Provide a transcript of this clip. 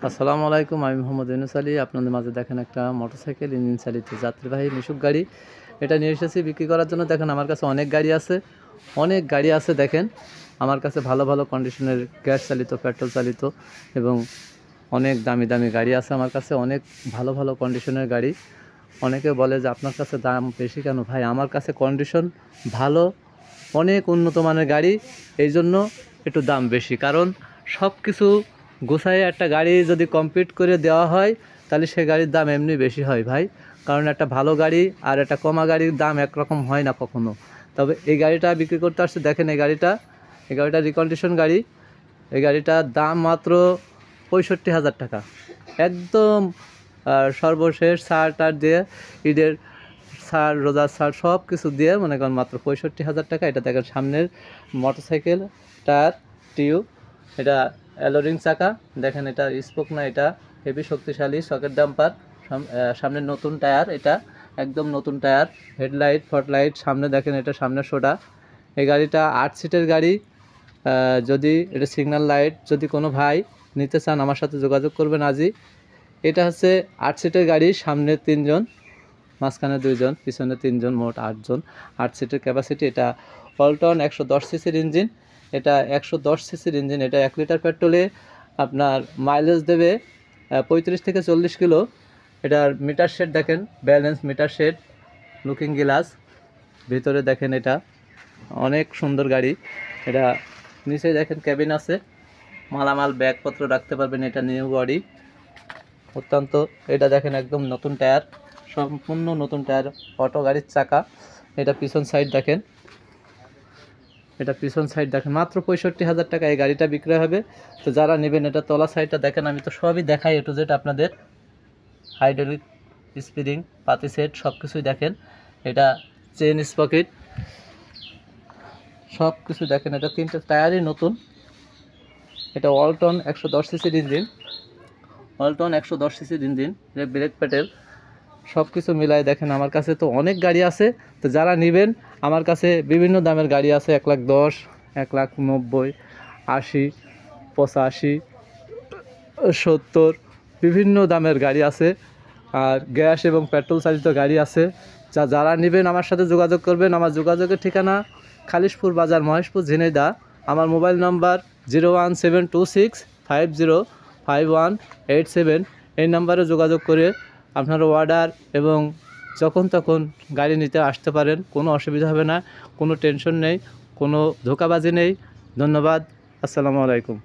আসসালামু আলাইকুম। আমি মোহাম্মদ ইউনুস আলী। আপনাদের মাঝে দেখেন একটা মোটরসাইকেল ইঞ্জিন চালিত যাত্রীবাহী মিশুক গাড়ি। এটা নিয়ে এসেছি বিক্রি করার জন্য। দেখেন আমার কাছে অনেক গাড়ি আছে, দেখেন আমার কাছে ভালো ভালো কন্ডিশনের গ্যাস চালিত, পেট্রোল চালিত এবং অনেক দামি দামি গাড়ি আছে আমার কাছে, অনেক ভালো ভালো কন্ডিশনের গাড়ি। অনেকে বলে যে আপনার কাছে দাম বেশি কেন? ভাই, আমার কাছে কন্ডিশন ভালো, অনেক উন্নত মানের গাড়ি, এই জন্য একটু দাম বেশি। কারণ সব কিছু গোছায় একটা গাড়ি যদি কমপ্লিট করে দেওয়া হয় তাহলে সে গাড়ির দাম এমনি বেশি হয় ভাই। কারণ একটা ভালো গাড়ি আর একটা কমা গাড়ির দাম একরকম হয় না কখনো। তবে এই গাড়িটা বিক্রি করতে আসছে, দেখেন এই গাড়িটা রিকন্ডিশন গাড়ি। এই গাড়িটার দাম মাত্র 65,000 টাকা, একদম সর্বশেষ ছাড় টার দিয়ে, ঈদের ছাড়, রোজার ছাড়, সব কিছু দিয়ে মনে করেন মাত্র 65,000 টাকা। এটা দেখেন সামনের মোটরসাইকেল টায়ার টিউব, এটা অ্যালোরিং চাকা, দেখেন এটা স্পোক না, এটা হেভি শক্তিশালী সকেট ডাম্পার। সামনের নতুন টায়ার, এটা একদম নতুন টায়ার। হেডলাইট ফটলাইট সামনে, দেখেন এটা সামনের সোডা। এই গাড়িটা 8 সিটের গাড়ি। যদি এটা সিগন্যাল লাইট, যদি কোনো ভাই নিতে চান আমার সাথে যোগাযোগ করবেন আজই। এটা হচ্ছে 8 সিটের গাড়ি, সামনে 3 জন, মাঝখানে 2 জন, পিছনে 3 জন, মোট 8 জন। 8 সিটের ক্যাপাসিটি। এটা ওয়ালটন 110 সিসির ইঞ্জিন। এটা 110 সিসির ইঞ্জিন। এটা 1 লিটার পেট্রোলে আপনার মাইলেজ দেবে 35 থেকে 40 কিলো। এটার মিটার শেড দেখেন, balance meter shade, looking glass, ভিতরে দেখেন এটা অনেক সুন্দর গাড়ি। এটা নিচে দেখেন ক্যাবিন আছে, মালামাল ব্যাগপত্র রাখতে পারবেন। এটা নিউ বডি অত্যন্ত। এটা দেখেন একদম নতুন টায়ার, সম্পূর্ণ নতুন টায়ার, অটো গাড়ির চাকা। এটা পিছন সাইড দেখেন, মাত্র 65,000 টাকা এই গাড়িটা বিক্রয় হবে। তো যারা নেবেন, এটা তলা সাইডটা দেখেন, আমি তো সবই দেখাই এ টু জেড আপনাদের। হাইড্রোলিক, স্প্রিং, পাতি সেট সব কিছুই দেখেন। এটা চেন স্পকেট সব কিছু দেখেন। এটা 3টে টায়ারই নতুন। এটা ওয়ালটন 110 সিসির ইঞ্জিন, ব্রেক প্যাডেল সব কিছু মিলায় দেখেন। আমার কাছে তো অনেক গাড়ি আছে। তো যারা নেবেন, আমার কাছে বিভিন্ন দামের গাড়ি আছে, 1,10,000, 1,90,000, 80, 85, 70, বিভিন্ন দামের গাড়ি আছে। আর গ্যাস এবং পেট্রোল চালিত গাড়ি আছে। যারা নেবেন আমার সাথে যোগাযোগ করবেন। আমার যোগাযোগের ঠিকানা খালিশপুর বাজার, মহেশপুর, ঝিনাইদহ। আমার মোবাইল নাম্বার 01726505187। এই নাম্বারে যোগাযোগ করে আপনারা অর্ডার এবং যখন তখন গাড়ি নিতে আসতে পারেন, কোনো অসুবিধা হবে না, কোনো টেনশন নেই, কোনো ধোঁকাবাজি নেই। ধন্যবাদ। আসসালামু আলাইকুম।